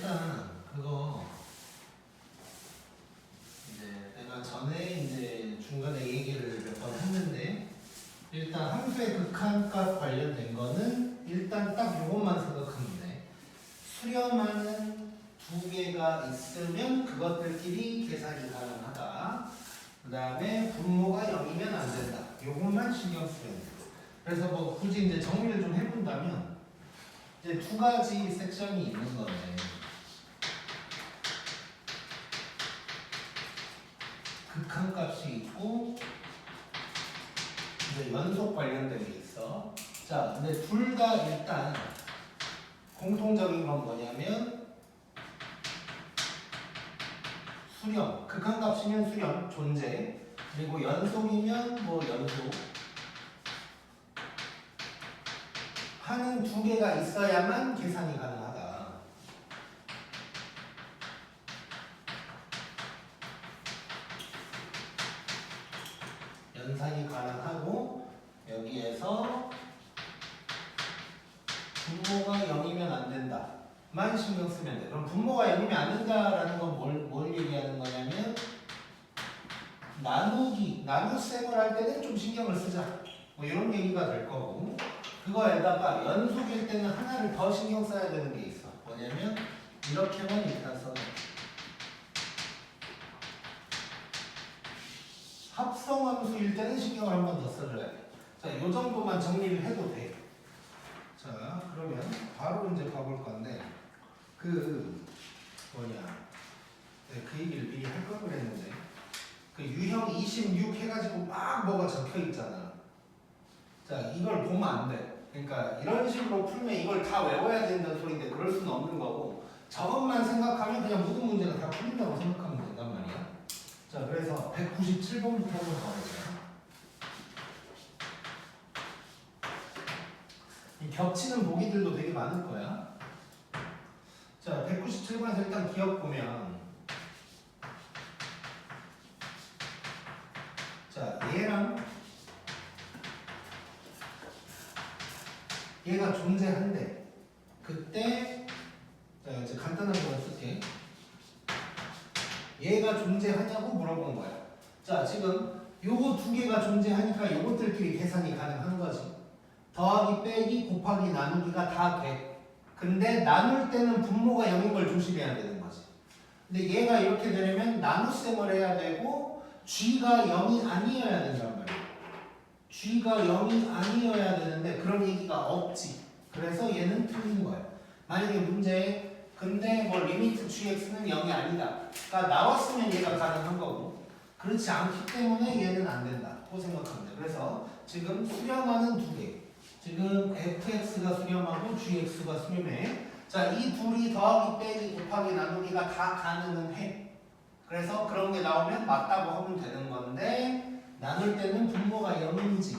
일단 그거 이제 내가 전에 이제 중간에 얘기를 몇 번 했는데 일단 함수의 극한값 관련된 거는 일단 딱 요것만 생각하면 돼. 수렴하는 두 개가 있으면 그것들끼리 계산이 가능하다. 그 다음에 분모가 0이면 안 된다. 요것만 신경 쓰면 돼. 그래서 뭐 굳이 이제 정리를 좀 해본다면 이제 두 가지 섹션이 있는 건데 극한값이 있고 이제 연속 관련된 게 있어. 자, 근데 둘 다 일단 공통적인 건 뭐냐면 수렴, 극한값이면 수렴, 존재. 그리고 연속이면 뭐 연속. 하는 두 개가 있어야만 계산이 가능하다. 연산이 가능하고 여기에서 분모가 0이면 안 된다. 만 신경 쓰면 돼. 그럼 분모가 0이면 안 된다라는 건 뭘 얘기하는 거냐면 나눗셈을 할 때는 좀 신경을 쓰자. 뭐 이런 얘기가 될 거고 그거에다가 연속일 때는 하나를 더 신경 써야 되는 게 있어. 뭐냐면 이렇게만 일단 써놔. 합성함수일 때는 신경을 한 번 더 써줘야 돼. 자, 이 정도만 정리를 해도 돼. 자, 그러면 바로 이제 가볼 건데 그 얘기를 미리 할 걸 그랬는데 그 유형 26 해가지고 막 뭐가 적혀 있잖아. 자, 이걸 보면 안 돼. 그러니까 이런 식으로 풀면 이걸 다 외워야 된다는 소리인데 그럴 수는 없는 거고 저것만 생각하면 그냥 모든 문제가 다 풀린다고 생각하면 된단 말이야. 자, 그래서 197번부터 한번 가보자. 이 겹치는 보기들도 되게 많을 거야. 자, 197번에서 일단 기억 보면 자, 얘가 존재한대. 그때 자, 이제 간단한 거 쓸게. 얘가 존재하냐고 물어본 거야. 자, 지금 요거 두 개가 존재하니까 요것들끼리 계산이 가능한 거지. 더하기, 빼기, 곱하기, 나누기가 다 돼. 근데 나눌 때는 분모가 0인 걸 조심해야 되는 거지. 근데 얘가 이렇게 되려면 나눗셈을 해야 되고 g가 0이 아니어야 된단 말이야. g가 0이 아니어야 되는데 그런 얘기가 없지. 그래서 얘는 틀린 거야. 만약에 문제에 근데 뭐 리미트 gx는 0이 아니다. 그러니까 나왔으면 얘가 가능한 거고 그렇지 않기 때문에 얘는 안 된다고 생각합니다. 그래서 지금 수렴하는 두 개. 지금 fx가 수렴하고 gx가 수렴해. 자, 이 둘이 더하기, 빼기, 곱하기, 나누기가 다 가능은 해. 그래서 그런 게 나오면 맞다고 하면 되는 건데 나눌 때는 분모가 0인지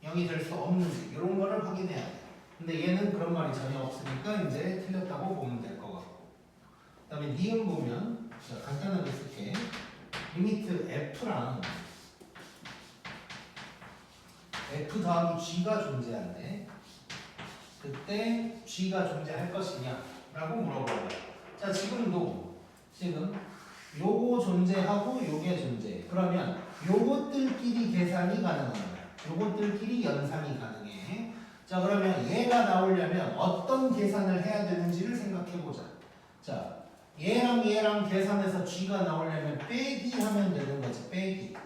0이 될 수 없는지 이런 거를 확인해야 돼. 근데 얘는 그런 말이 전혀 없으니까 이제 틀렸다고 보면 될 것 같고 그 다음에 니은 보면 자, 간단하게 쓸게. 리미트 f랑 f 더하기 g가 존재한대. 그때 g가 존재할 것이냐 라고 물어봐요. 자, 지금 요거 존재하고 요게 존재해. 그러면 요것들끼리 계산이 가능한 거야. 요것들끼리 연산이 가능해. 자, 그러면 얘가 나오려면 어떤 계산을 해야 되는지를 생각해보자. 자, 얘랑 계산해서 g가 나오려면 빼기 하면 되는 거지. 빼기는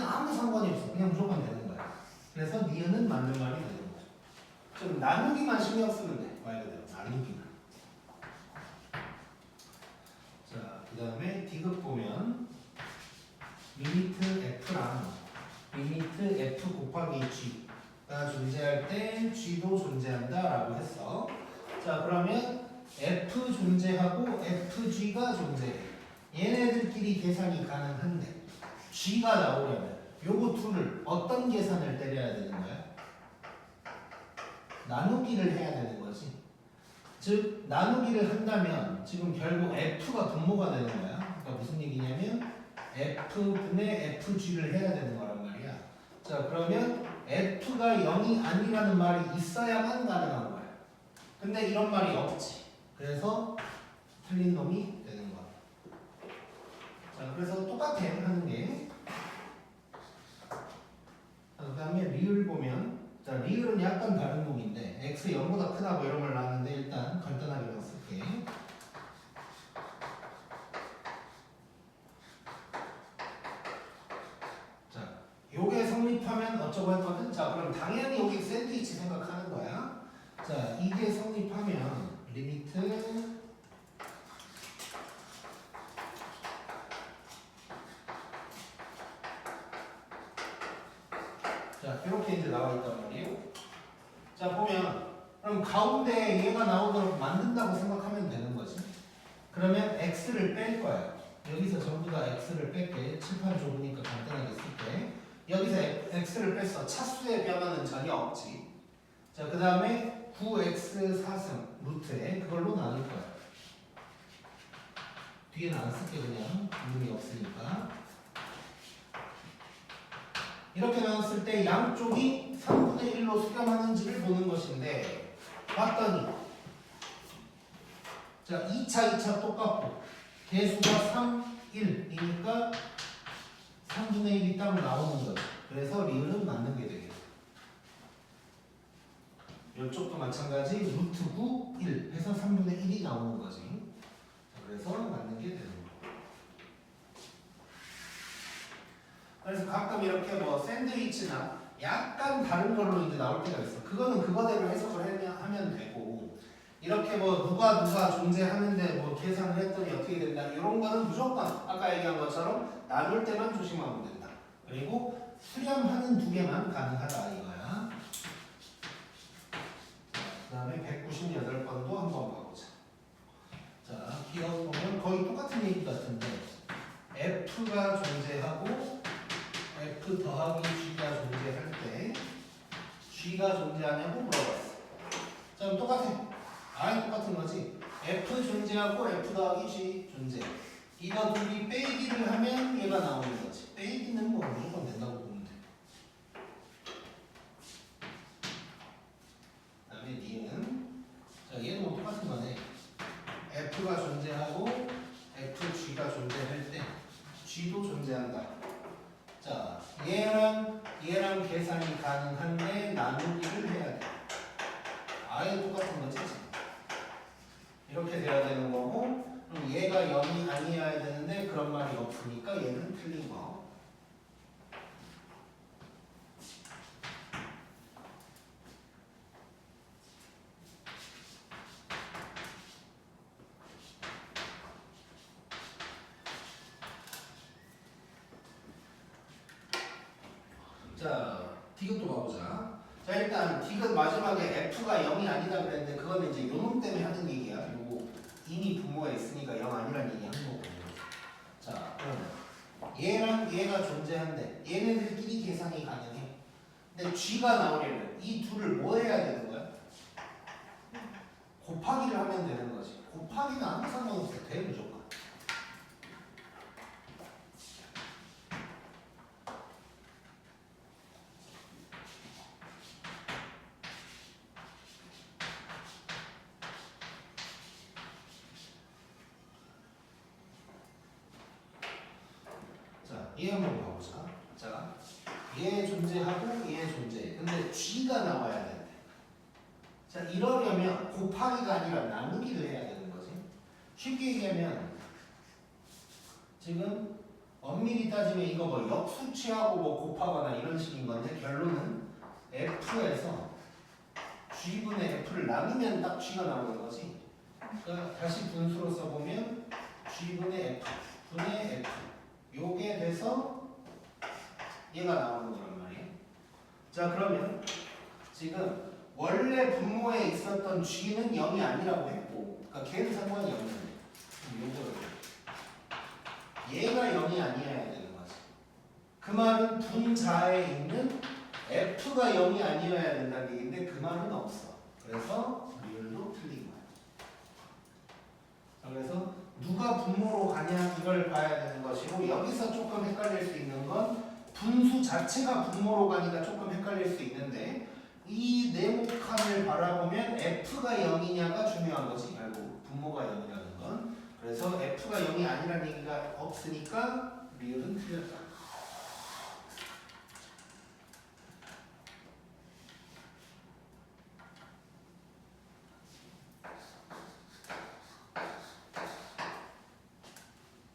아무 상관이 없어. 그냥 무조건 되는 거야. 그래서 니은은 맞는 말이 되는 거야. 좀 나누기만 신경 쓰면 돼. 말 그대로 나누기만. 자, 그 다음에 디귿 보면 리미트 f랑 리미트 f 곱하기 g가 존재할 때 g도 존재한다 라고 했어. 자, 그러면 f 존재하고 fg가 존재해. 얘네들끼리 계산이 가능한데 g가 나오려면 요거 둘을 어떤 계산을 때려야 되는 거야? 나누기를 해야 되는 거지. 즉 나누기를 한다면 지금 결국 f가 분모가 되는 거야. 그러니까 무슨 얘기냐면 f분의 fg를 해야 되는 거란 말이야. 자, 그러면 f가 0이 아니라는 말이 있어야만 가능한 거야. 근데 이런 말이 없지. 그래서 틀린 놈이 되는 거야. 자, 그래서 똑같아 하는 게. 그 다음에 리을 보면, 자, 리을은 약간 다른 놈인데 x 0보다 크다 뭐 이런 걸 나왔는데 일단 간단하게 쓸게. 자, 요게 성립하면 어쩌고 했거든. 자, 그럼 당연히 여기 샌드위치 생각하는 거야. 자, 이게 성립하면 리미트 자, 이렇게 이제 나와 있단 말이에요. 자, 보면 그럼 가운데 얘가 나오도록 만든다고 생각하면 되는 거지. 그러면 x를 뺄 거야. 여기서 전부 다 x를 뺄게. 칠판 좁으니까 간단하게 쓸게. 여기서 x를 뺐어. 차수의 변화는 전혀 없지. 자, 그 다음에 9x 4승 루트에 그걸로 나눌 거야. 뒤에는 안 쓸게 그냥. 의미 없으니까. 이렇게 나눴을 때 양쪽이 3분의 1로 수렴하는지를 보는 것인데 봤더니 자 2차 똑같고 개수가 3, 1이니까 3분의 1이 딱 나오는 거죠. 그래서 리을은 맞는 게 되겠죠. 이쪽도 마찬가지 루트 9, 1 해서 3분의 1이 나오는 거지. 그래서 맞는 게 되는 거예요. 그래서 가끔 이렇게 뭐 샌드위치나 약간 다른 걸로 이제 나올 때가 있어. 그거는 그거대로 해석을 하면 되고, 이렇게 뭐 누가 존재하는데 뭐 계산을 했더니 어떻게 된다 이런 거는 무조건 아까 얘기한 것처럼 나눌 때만 조심하면 된다. 그리고 수렴하는 두 개만 가능하다 이거야. 그 다음에 198번도 한번 봐보자. 자, 기억 보면 거의 똑같은 얘기 같은데 F가 존재하고 F 더하기 G가 존재할 때 G가 존재하냐고 물어봤어. 자, 그럼 똑같아. 아예 똑같은 거지. F 존재하고 F 더하기 G 존재. 이거 둘이 빼기를 하면 얘가 나오는 거지. 빼기는 뭐 무조건 된다고 보면 돼. 그 다음에 D는 자, 얘는 뭐 똑같은 거네. F가 존재하고 FG가 존재할 때 G도 존재한다. 자, 얘랑 계산이 가능한데 나누기를 해야 돼. 아예 똑같은 거지 지금. 이렇게 돼야 되는 거고, 그럼 얘가 0이 아니어야 되는데 그런 말이 없으니까 얘는 틀린 거. 자, 디귿도 가보자. 자, 일단 디귿 마지막에 F가 0이 아니다 그랬는데 그거는 이제 요놈 때문에 하는 얘기야. 그리고 이미 분모가 있으니까 0 아니란 얘기 하는 거고. 자, 그러면 얘랑 얘가 존재한대. 얘네들끼리 계산이 가능해. 근데 G가 나오려면 이 둘을 뭐 해야 되는 거야? 곱하기를 하면 되는 거지. 곱하기는 아무 상관없어. 돼 무조건. 자, 얘 한번 봐보자. 자, 얘 존재하고 얘 존재. 근데 G가 나와야 되는데. 자, 이러려면 곱하기가 아니라 나누기를 해야 되는 거지. 쉽게 얘기하면 지금 엄밀히 따지면 이거 뭐 역수치하고 뭐 곱하거나 이런 식인 건데 결론은 F에서 G분의 F를 나누면 딱 G가 나오는 거지. 그러니까 다시 분수로 써보면 G분의 F 분의 F 요게 돼서 얘가 나오는 거란 말이에요. 자, 그러면 지금 원래 분모에 있었던 G는 0이 아니라고 했고, 그러니까 걔는 상관이 없는데 요거를 얘가 0이 아니어야 되는 거지. 그 말은 분자에 있는 F가 0이 아니어야 된다는 얘기인데 그 말은 없어. 그래서 리을도 틀린 거야. 자, 그래서 누가 분모로 가냐 이걸 봐야 되는 것이고, 여기서 조금 헷갈릴 수 있는 건 분수 자체가 분모로 가니까 조금 헷갈릴 수 있는데 이 네모칸을 바라보면 F가 0이냐가 중요한 거지. 결국 등호가 0이라는 건. 그래서 F가 0이 아니라는 얘기가 없으니까 리을은 틀렸다.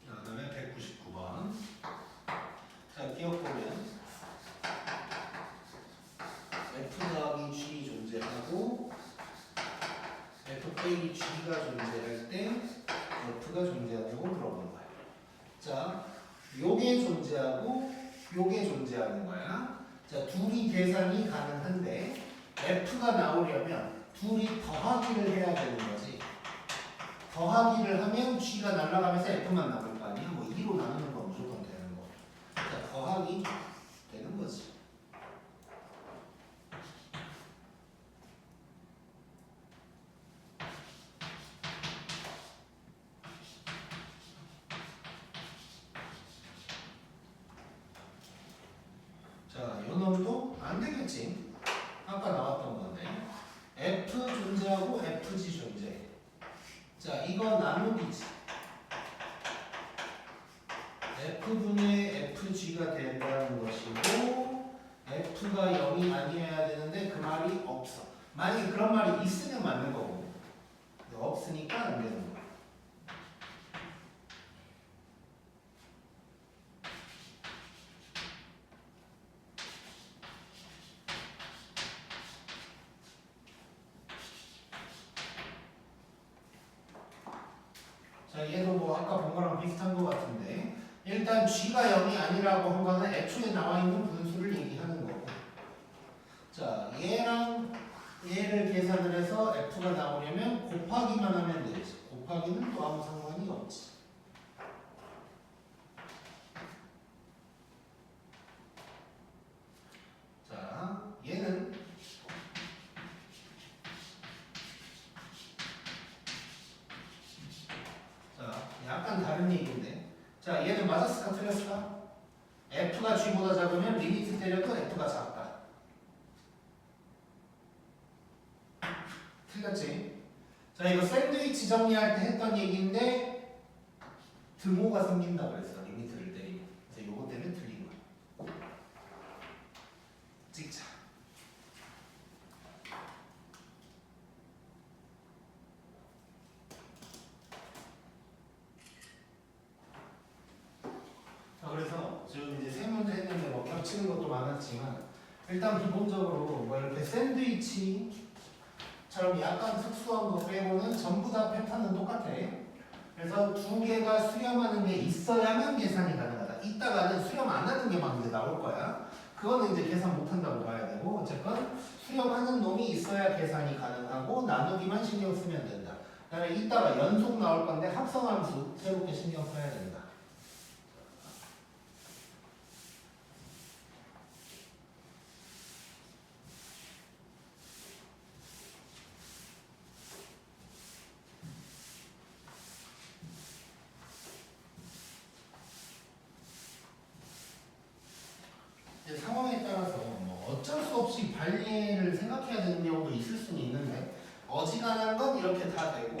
그 다음에 199번. 자, 기억 보면 F 더하기 G 존재하고 F 빼기 G가 존재할 때 F가 존재하냐고 물어본 거야. 자, 요게 존재하고 요게 존재하는 거야. 자, 둘이 계산이 가능한데 F가 나오려면 둘이 더하기를 해야 되는 거지. 더하기를 하면 G가 날아가면서 F만 남을 거 아니야. 뭐 2로 나누는 건 무조건 되는 거. 자, 더하기 되는 거지. 자, 요 놈도 안 되겠지. 아까 나왔던 건데. F 존재하고 FG 존재. 자, 이거 나누기지. F분의 FG가 된다는 것이고 F가 0이 아니어야 되는데 그 말이 없어. 만약에 그런 말이 있으면 맞는 거고 없으니까 안 되는 거야. 자, 얘도 뭐 아까 본 거랑 비슷한 거 같은데 일단 G가 0이 아니라고 한 거는 애초에 나와 있는 분수를 얘기하는 거고 자, 얘랑 얘를 계산을 해서 F가 나오려면 곱하기만 하면 되지. 곱하기는 또 아무 상관이 없지. 자, 얘는 자, 약간 다른 얘기인데 자, 얘는 맞았을까 틀렸을까? F가 G보다 작으면 리미트 때려도 F가 작다. 틀렸지? 자, 이거 샌드위치 정리할 때 했던 얘기인데 등호가 생긴다 그랬어. 리미트를 때리면. 그래서 요거 때문에 틀린 거야. 찍자. 자, 그래서 지금 이제 세 문제 했는데 뭐 겹치는 것도 많았지만 일단 기본적으로 뭐 이렇게 샌드위치처럼 약간 특수한 거 빼고는 전부 다 패턴은 똑같아. 그래서 두 개가 수렴하는 게 있어야만 계산이 가능하다. 이따가는 수렴 안 하는 게 막 이제 나올 거야. 그거는 이제 계산 못 한다고 봐야 되고 어쨌건 수렴하는 놈이 있어야 계산이 가능하고 나누기만 신경 쓰면 된다. 그다음에 이따가 연속 나올 건데 합성함수 새롭게 신경 써야 된다. 상황에 따라서 뭐 어쩔 수 없이 발리를 생각해야 되는 경우도 있을 수는 있는데 어지간한 건 이렇게 다 되고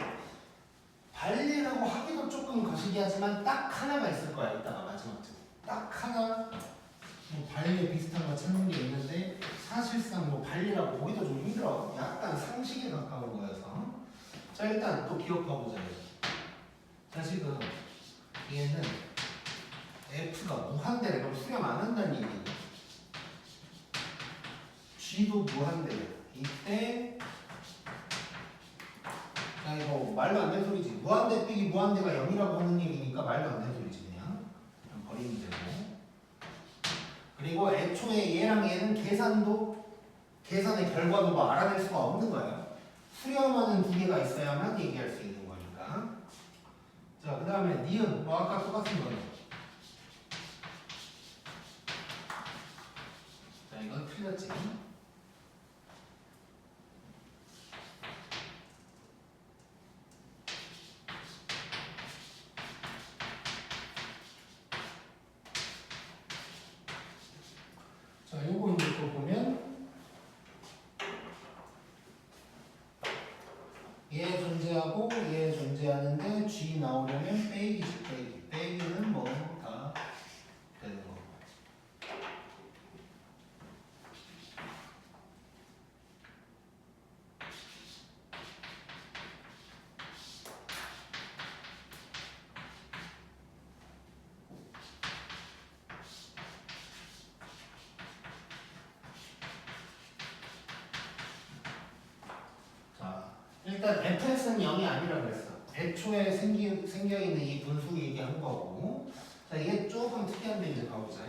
발리라고 하기도 조금 거시기 하지만 딱 하나가 있을 거야. 이따가 마지막쯤 딱 하나 뭐 발리에 비슷한 거 찾는 게 있는데 사실상 뭐 발리라고 보기도 좀 힘들어. 약간 상식에 가까운 거여서 자, 일단 또 기억해보자. 자, 지금 얘는 F가 무한대래. 그럼 수렴 안 한다는 얘기네. G도 무한대. 이때 자, 이거 말도 안 되는 소리지. 무한대 빼기 무한대가 0이라고 하는 얘기니까 말도 안 되는 소리지. 그냥 버리면 되고. 그리고 애초에 얘랑 얘는 계산의 결과도 뭐 알아낼 수가 없는 거예요. 수렴하는 두 개가 있어야만 얘기할 수 있는 거니까. 자, 그 다음에 니은 뭐 아까 똑같은 거예요. 자, 이건 틀렸지. 자, 요거 이제 또 보면 얘 존재하고 얘 존재하고 일단 fx는 0이 아니라 그랬어. 애초에 생겨있는 이 분수 얘기한 거고. 자, 이게 조금 특이한데 이제 가보자.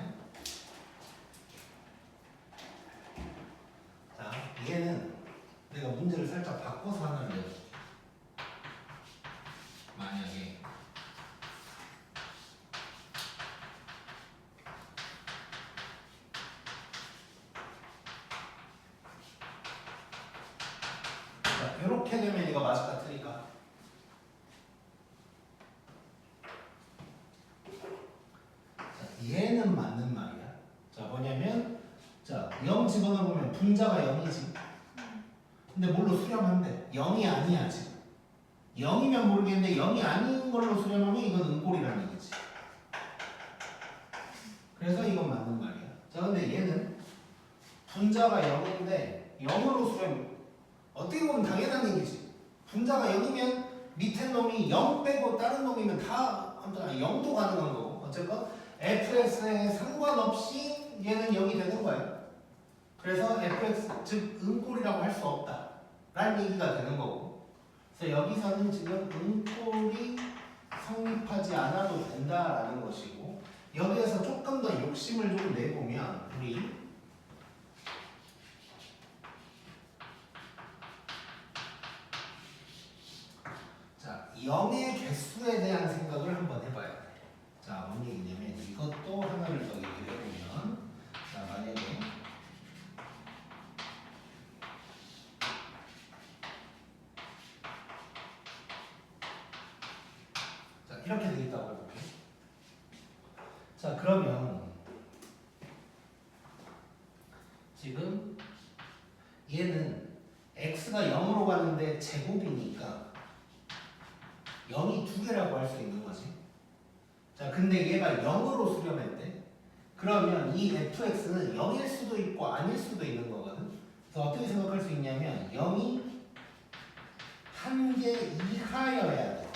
자, 얘는 내가 문제를 살짝 바꿔서 하나를 내볼게. 만약에 자, 이렇게 되면 이거 맞을까 틀릴까? 자, 얘는 맞는 말이야. 자, 뭐냐면 자, 0 집어넣으면 분자가 0이지. 근데 뭘로 수렴한대? 0이 아니야 지금. 0이면 모르겠는데 0이 아닌 걸로 수렴하면 이건 은꼴이라는 얘기지. 그래서 이건 맞는 말이야. 자, 근데 얘는 분자가 0인데 0으로 수렴. 어떻게 보면 당연한 얘기지. 분자가 0이면 밑에 놈이 0 빼고 다른 놈이면 다 0도 가능한 거고. 어쨌건 fx에 상관없이 얘는 0이 되는 거야. 그래서 fx 즉 은꼴이라고 할 수 없다 라는 얘기가 되는 거고. 그래서 여기서는 지금 은꼴이 성립하지 않아도 된다라는 것이고, 여기에서 조금 더 욕심을 좀 내보면 우리 자 0의 개수에 대한 생각을 한번 해봐야 돼. 자, 뭔 얘기냐면 이것도 하나를 더 얘기를 해보면, 자 만약에 자 이렇게 돼 있다고 해볼게. 자, 그러면 지금 얘는 x가 0으로 가는데 제곱이니까 0이 두 개라고 할 수 있는 거지. 자, 근데 얘가 0으로 수렴했대. 그러면 이 fx는 0일 수도 있고 아닐 수도 있는 거거든. 그래서 어떻게 생각할 수 있냐면 0이 한 개 이하여야 돼.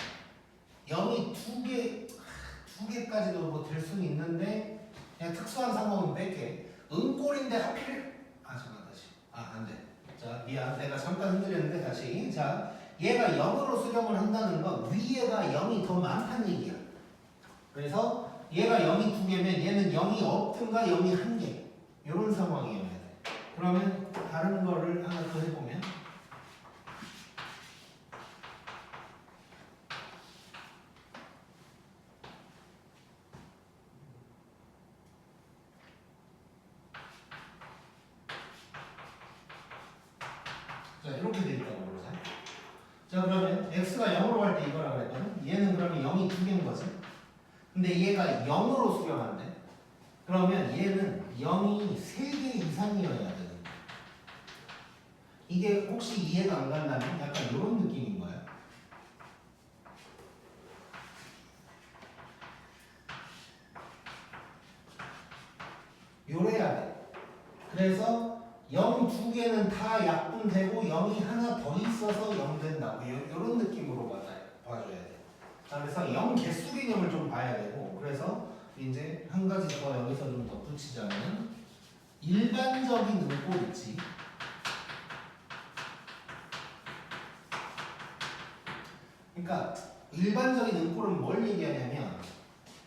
0이 두 개까지도 뭐 될 수는 있는데, 그냥 특수한 상황은 뺄게. 은꼴인데 하필 잠깐 다시 안 돼. 자, 미안, 내가 잠깐 흔들렸는데 다시. 자, 얘가 0으로 수렴을 한다는 건 위에가 0이 더 많다는 얘기야. 그래서 얘가 0이 두 개면 얘는 0이 없든가 0이 한 개, 이런 상황이어야 돼. 그러면 다른 거를 하나 더 해보면, 자, 이렇게 돼 있다고 그러자. 자, 그러면 x가 0으로 갈 때 이거라 그랬거든. 얘는 그러면 0이 두 개인 거지. 근데 얘가 0으로 수렴한대. 그러면 얘는 0이 3개 이상이어야 되는 거야. 이게 혹시 이해가 안 간다면 약간 이런 느낌인 거야. 요래야 돼. 그래서 0 두 개는 다 약분되고 0이 하나 더 있어서 0 된다고, 이런 느낌으로 봐줘야 돼. 자, 그래서 0 개수 개념을 좀 봐야 되고, 그래서 이제 한 가지 더 여기서 좀 덧붙이자면, 일반적인 은꼴 있지. 그러니까 일반적인 은꼴은 뭘 얘기하냐면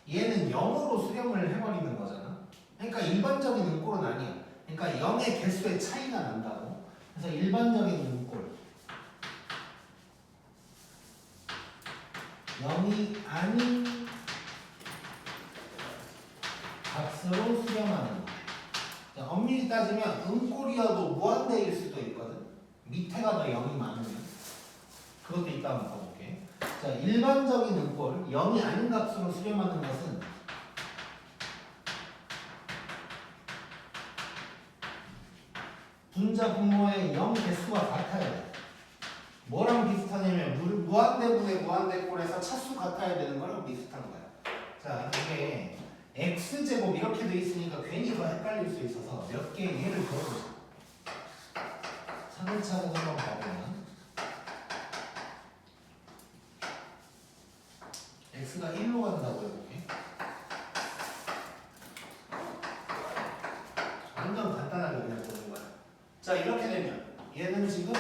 얘는 0으로 수렴을 해버리는 거잖아. 그러니까 일반적인 은꼴은 아니야. 그러니까 0의 개수의 차이가 난다고. 그래서 일반적인 은꼴 0이 아닌 값으로 수렴하는 거. 자, 엄밀히 따지면 은꼴이어도 무한대일 수도 있거든. 밑에가 더 0이 많으면. 그것도 이따 한번 봐볼게. 자, 일반적인 은꼴 0이 아닌 값으로 수렴하는 것은 분자 분모의 0 개수가 같아야 돼. 뭐랑 비슷하냐면 무한대분의 무한대꼴에서 차수 같아야 되는 거랑 비슷한 거야. 자, 이게 x제곱 이렇게 돼 있으니까 괜히 더 헷갈릴 수 있어서 몇 개 예를 들어보자. 차근차근 한번 봐보면 x가 1로 간다고 해볼게. 완전 간단하게 그냥 보는 거야. 자, 이렇게 되면 얘는 지금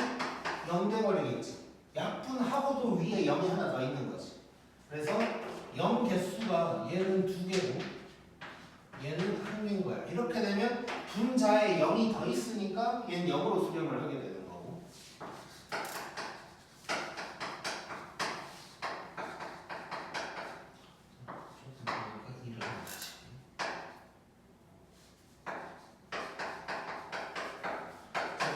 0 돼버리겠지. 얘는 2개고 얘는 1개인 거야. 이렇게 되면 분자에 0이 더 있으니까 얘는 0으로 수렴을 하게 되는 거고.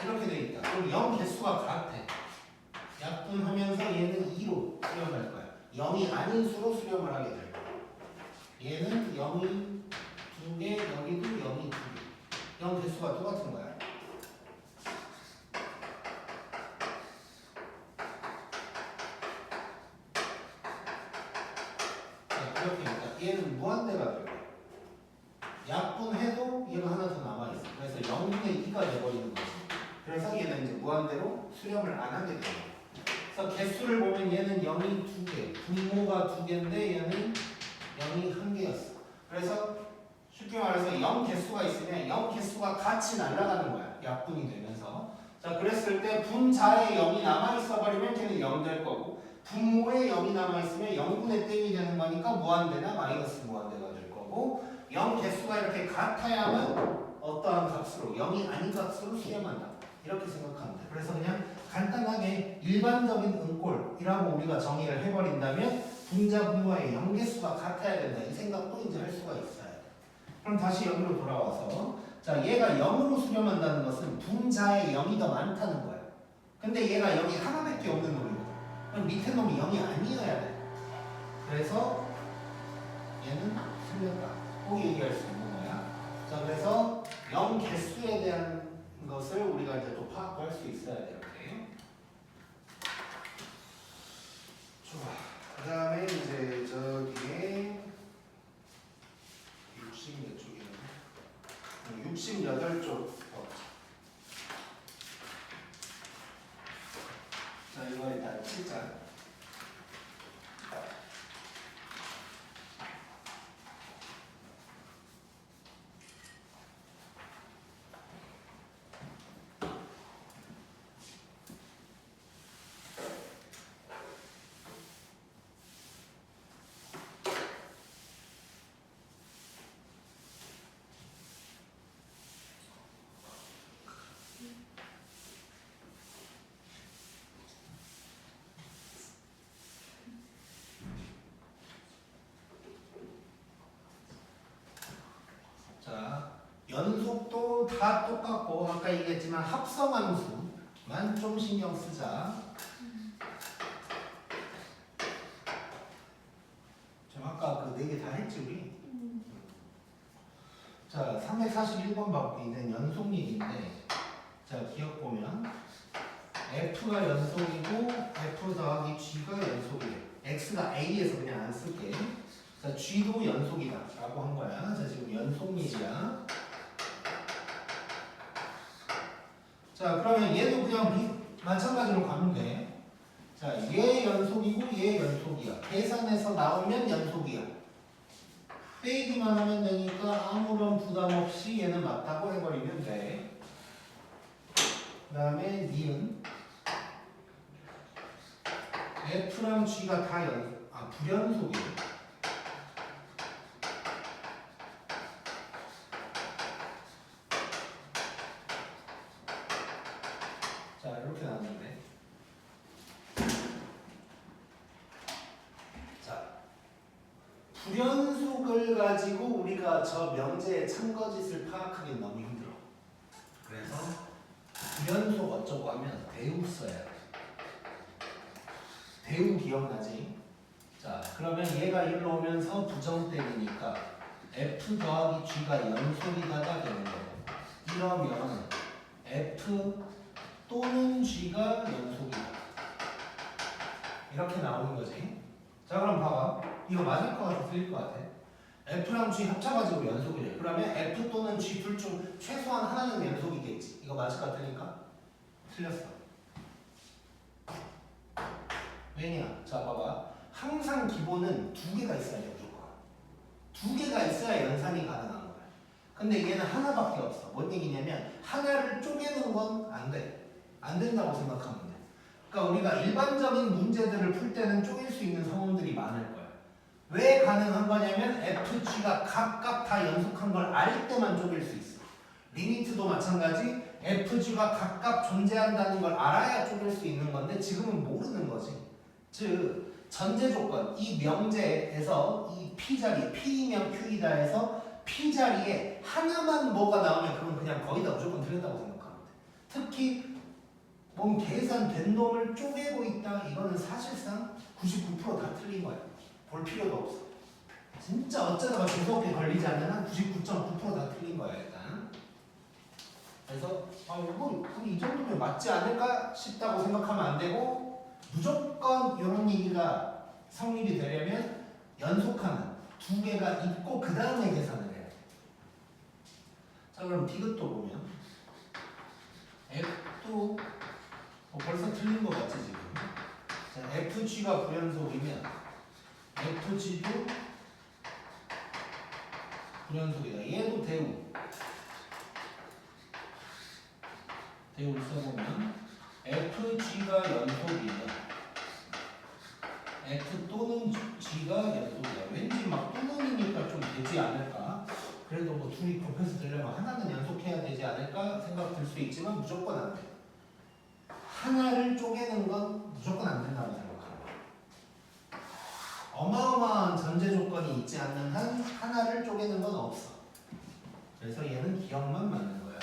이렇게 돼 있다. 그럼 0 개수가 같아. 약분하면서 얘는 2로 수렴할 거야. 0이 아닌 수로 수렴을 하게 될 거야. 얘는 0이 2개, 여기도 0이 2개. 0 개수가 똑같은 거야. 자, 이렇게 있다. 얘는 무한대가 될 거야. 약분해도 얘가 하나 더 남아있어. 그래서 0분의 2가 돼버리는 거지. 그래서 얘는 이제 무한대로 수렴을 안 하게 돼요. 그래서 개수를 보면 얘는 0이 2개, 분모가 2개인데 얘는 0이 1개였어. 그래서 쉽게 말해서 0 개수가 있으면 0 개수가 같이 날아가는 거야. 약분이 되면서. 자, 그랬을 때 분자에 0이 남아있어 버리면 걔는 0 될 거고, 분모에 0이 남아있으면 0분의 땡이 되는 거니까 무한대나 마이너스 무한대가 될 거고, 0 개수가 이렇게 같아야만 어떠한 값으로 0이 아닌 값으로 수렴한다. 이렇게 생각하면 돼. 그래서 그냥 간단하게 일반적인 응꼴이라고 우리가 정의를 해버린다면 분자 분모의 0 개수가 같아야 된다. 이 생각도 이제 할 수가 있어야 돼. 그럼 다시 여기로 돌아와서 자, 얘가 0으로 수렴한다는 것은 분자에 0이 더 많다는 거야. 근데 얘가 0이 하나밖에 없는 놈이거든. 그럼 밑에 놈이 0이 아니어야 돼. 그래서 얘는 틀렸다. 꼭 얘기할 수 있는 거야. 자, 그래서 0 개수에 대한 것을 우리가 이제 또 파악할 수 있어야 돼. 이렇게. 좋아. 그 다음에 이제 저기에 60 몇 쪽이네. 68쪽. 자, 이거 일단 치자. 자, 연속도 다 똑같고 아까 얘기했지만 합성함수만 좀 신경 쓰자. 좀 아까 그 4개 다 했지 우리? 자, 341번 받고 이제 연속일인데 자, 기억 보면 F가 연속이고 F 더하기 G가 연속이래. X가 A에서 그냥 안 쓸게. 자, G도 연속이다 라고 한 거야. 자, 지금 연속일이야. 자, 그러면 얘도 그냥 마찬가지로 가면 돼. 자, 얘 연속이고 얘 연속이야. 계산해서 나오면 연속이야. 빼기만 하면 되니까 아무런 부담 없이 얘는 맞다고 해버리면 돼. 그 다음에 니은 F랑 G가 다 불연속이에요. 자, 이렇게 나왔는데 자, 불연속을 가지고 우리가 저 명제의 참거짓을 파악하기 너무 힘들어. 그래서 불연속 어쩌고 하면 대우 써야 돼. 대우 기억나지? 자, 그러면 얘가 일로 오면서 부정땡이니까 F 더하기 G가 연속이다가 되는 거고, 이러면 F 또는 G가 연속이다. 이렇게 나오는 거지. 자, 그럼 봐봐. 이거 맞을 것 같아? 틀릴 것 같아? F랑 G 합쳐가지고 연속이래. 그러면 F 또는 G 둘 중 최소한 하나는 연속이겠지. 이거 맞을 것 같으니까? 틀렸어. 왜냐? 자, 봐봐. 항상 기본은 2개가 있어야 돼, 무조건. 2개가 있어야 연산이 가능한 거야. 근데 얘는 하나밖에 없어. 뭔 얘기냐면 하나를 쪼개는 건 안 돼. 안 된다고 생각하면 돼. 그러니까 우리가 일반적인 문제들을 풀 때는 쪼갤 수 있는 성분들이 많을 거야. 왜 가능한 거냐면 FG가 각각 다 연속한 걸 알 때만 쪼갤 수 있어. 리미트도 마찬가지. FG가 각각 존재한다는 걸 알아야 쪼갤 수 있는 건데 지금은 모르는 거지. 즉 전제 조건 이 명제에서 이 P 자리 P이면 Q이다 해서 P 자리에 하나만 뭐가 나오면 그건 그냥 거의 다 무조건 틀렸다고 생각하면 돼. 특히 뭔 계산된 놈을 쪼개고 있다 이거는 사실상 99% 다 틀린 거야. 볼 필요도 없어. 진짜 어쩌다가 재수없게 걸리지 않는 한 99.9% 다 틀린 거야 일단. 그래서 이거 이 정도면 맞지 않을까 싶다고 생각하면 안 되고 무조건 이런 얘기가 성립이 되려면 연속하는 두 개가 있고 그 다음에 계산을 해야 돼. 자 그럼 디귿도 보면 F도 벌써 틀린 거 같지 지금. 자 FG가 불연속이면 FG도 불연속이다. 얘도 대우를 써보면 FG가 연속이면 F 또는 G가 연속이야. 왠지 막 또는이니까 좀 되지 않을까. 그래도 뭐 둘이 곱해서 되려면 하나는 연속해야 되지 않을까 생각 들 수 있지만 무조건 안 돼. 하나를 쪼개는 건 무조건 안 된다고 생각합니다. 어마어마한 전제 조건이 있지 않는 한 하나를 쪼개는 건 없어. 그래서 얘는 기억만 맞는 거야.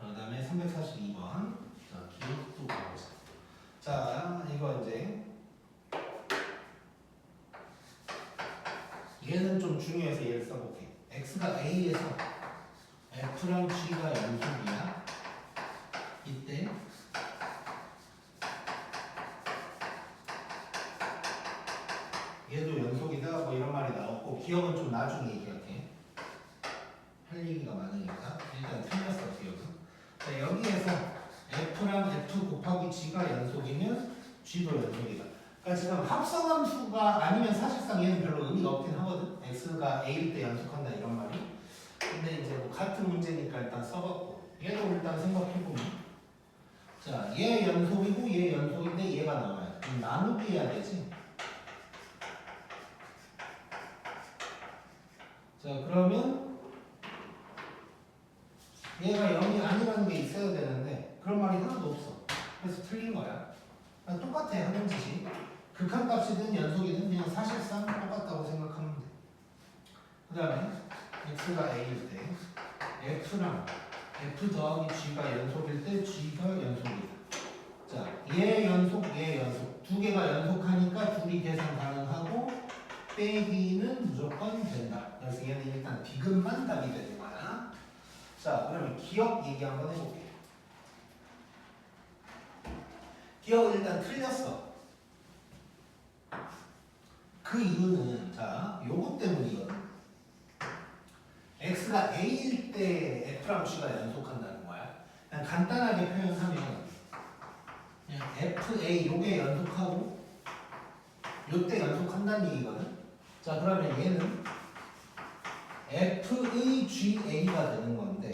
그 다음에 342번. 자, 기억도 보자. 자, 이거 이제 얘는 좀 중요해서 얘를 써볼게. x가 a에서 f랑 g가 연속이야. 이때 얘도 연속이다 뭐 이런 말이 나왔고 기억은 좀 나중에 얘기할게. 할 얘기가 많으니까 일단 틀렸어 기억은. 자 여기에서 f랑 f 곱하기 g가 연속이면 g도 연속이다. 그러니까 지금 합성함수가 아니면 사실상 얘는 별로 의미가 없긴 하거든. x가 a일 때 연속한다 이런 말이. 근데 이제 뭐 같은 문제니까 일단 써봤고 얘도 일단 생각해보면 자 얘 연속이고 얘 연속인데 얘가 나와요. 그럼 나누기 해야 되지. 자 그러면 얘가 0이 아니라는 게 있어야 되는데 그런 말이 하나도 없어. 그래서 틀린 거야. 똑같아 하는 짓이. 극한값이든 연속이든 그냥 사실상 똑같다고 생각하면 돼. 그 다음에 x가 a일 때 f랑 f 더하기 g가 연속일 때 g가 연속이다. 자, 얘 연속, 얘 연속 두 개가 연속하니까 둘이 계산 가능하고 빼기는 무조건 된다. 그래서 얘는 일단 디귿만 답이 되는 거야. 자, 그러면 기억 얘기 한번 해볼게. 기억은 일단 틀렸어. 그 이유는 자, 요것 때문이거든. x가 a일 때 f랑 g가 연속한다는 거야. 그냥 간단하게 표현하면 그냥 fa 요게 연속하고 요때 연속한다는 얘기거든. 자, 그러면 얘는 f의 ga가 되는 건데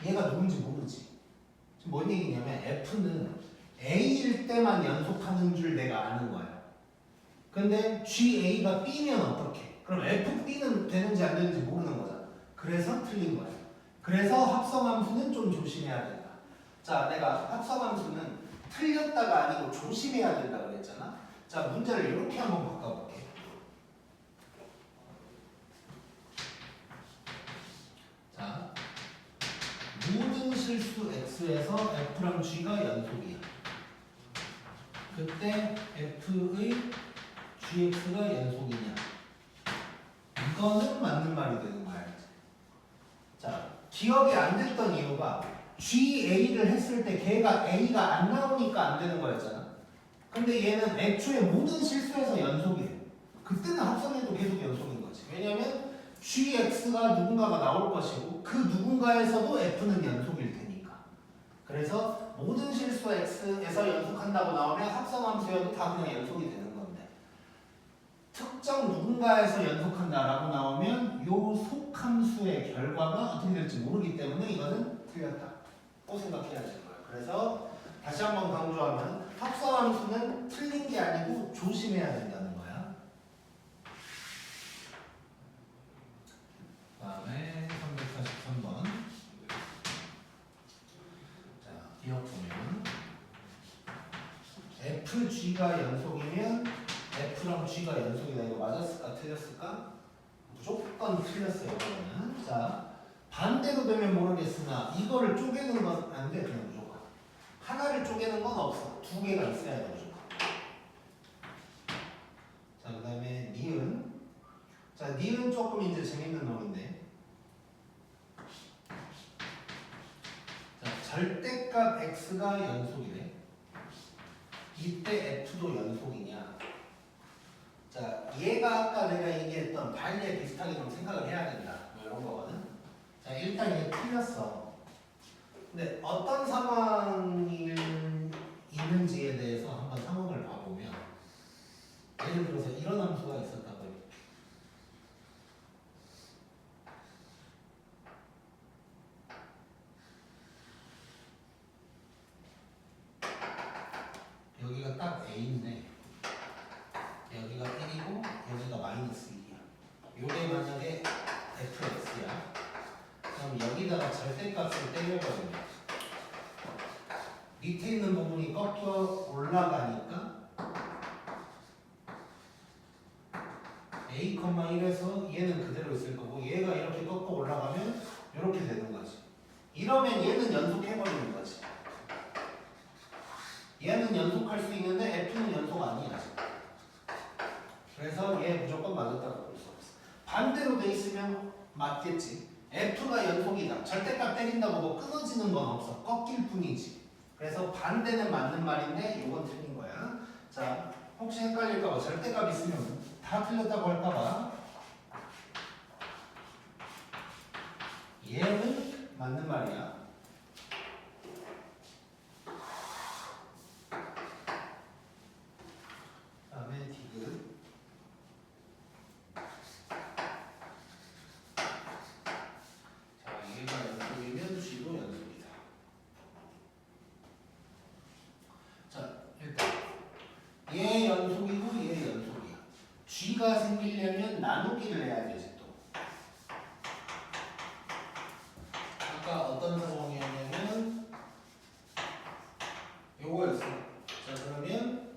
얘가 누군지 모르지. 지금 뭔 얘기냐면 f는 a일 때만 연속하는 줄 내가 아는 거야. 근데 ga가 b면 어떡해? 그럼 fb는 되는지 안 되는지 모르는 거잖아. 그래서 틀린 거야. 그래서 합성함수는 좀 조심해야 된다. 자, 내가 합성함수는 틀렸다가 아니고 조심해야 된다고 그랬잖아. 자, 문제를 이렇게 한번 바꿔볼게. 자, 모든 실수 x에서 f랑 g가 연속이야. 그때 f의 gx가 연속이냐? 이거는 맞는 말이 되는 거야. 자, 기억이 안 됐던 이유가 GA를 했을 때 걔가 A가 안 나오니까 안 되는 거였잖아. 근데 얘는 애초에 모든 실수에서 연속이 돼. 그때는 합성해도 계속 연속인 거지. 왜냐면 GX가 누군가가 나올 것이고 그 누군가에서도 F는 연속일 테니까. 그래서 모든 실수 X에서 연속한다고 나오면 합성함수여도 다 그냥 연속이 되는 건데 특정 누군가에서 연속한다라고 나오면 요 속함수의 결과가 어떻게 될지 모르기 때문에 이거는 틀렸다고 생각해야 되는 거예요. 그래서 다시 한번 강조하면 합성함수는 틀린 게 아니고 조심해야 된다는 거야. 다음에 343번. 자, 기억 보면 FG가 연속이면 F랑 G가 연속이다. 이거 맞았을까? 틀렸을까? 무조건 틀렸어요. 이거는. 자, 반대로 되면 모르겠으나 이거를 쪼개는 건 안 돼. 그냥 무조건. 하나를 쪼개는 건 없어. 두 개가 있어야 돼. 무조건. 자, 그 다음에 니은. 자, 니은 조금 이제 재밌는 놈인데. 자, 절대값 X가 연속이래. 이때 F도 연속이냐? 자, 얘가 아까 내가 얘기했던 반례 비슷하게 좀 생각을 해야 된다. 뭐 이런 거거든. 자, 일단 얘 틀렸어. 근데 어떤 상황이 있는지에 대해서 한번 상황을 봐보면, 예를 들어서 이런 함수가 있었다고 해요. 여기가 딱 A인데 여기가 1이고 여기가 마이너스 2이야. 요게 만약에 fx야. 그럼 여기다가 절대값을 때려버리면 밑에 있는 부분이 꺾여 올라가니까 a, 1에서 얘는 그대로 있을 거고 얘가 이렇게 꺾어 올라가면 이렇게 되는 거지. 이러면 얘는 연속해버리는 거지. 얘는 연속할 수 있는데 f는 연속 아니야. 그래서 얘 무조건 맞았다고 볼 수 없어. 반대로 돼 있으면 맞겠지. f가 연속이다. 절대값 때린다고 뭐 끊어지는 건 없어. 꺾일 뿐이지. 그래서 반대는 맞는 말인데 이건 틀린 거야. 자, 혹시 헷갈릴까봐 절대값 있으면 다 틀렸다고 할까봐 얘는 맞는 말이야. 다음에 디귿. 자, 얘가 연속이면 G도 연속이다. 자, 일단 얘 연속이고 얘 연속이야. G가 생기려면 나누기를 해야 되지 또. 아까 어떤 상황이었냐면 요거였어. 자, 그러면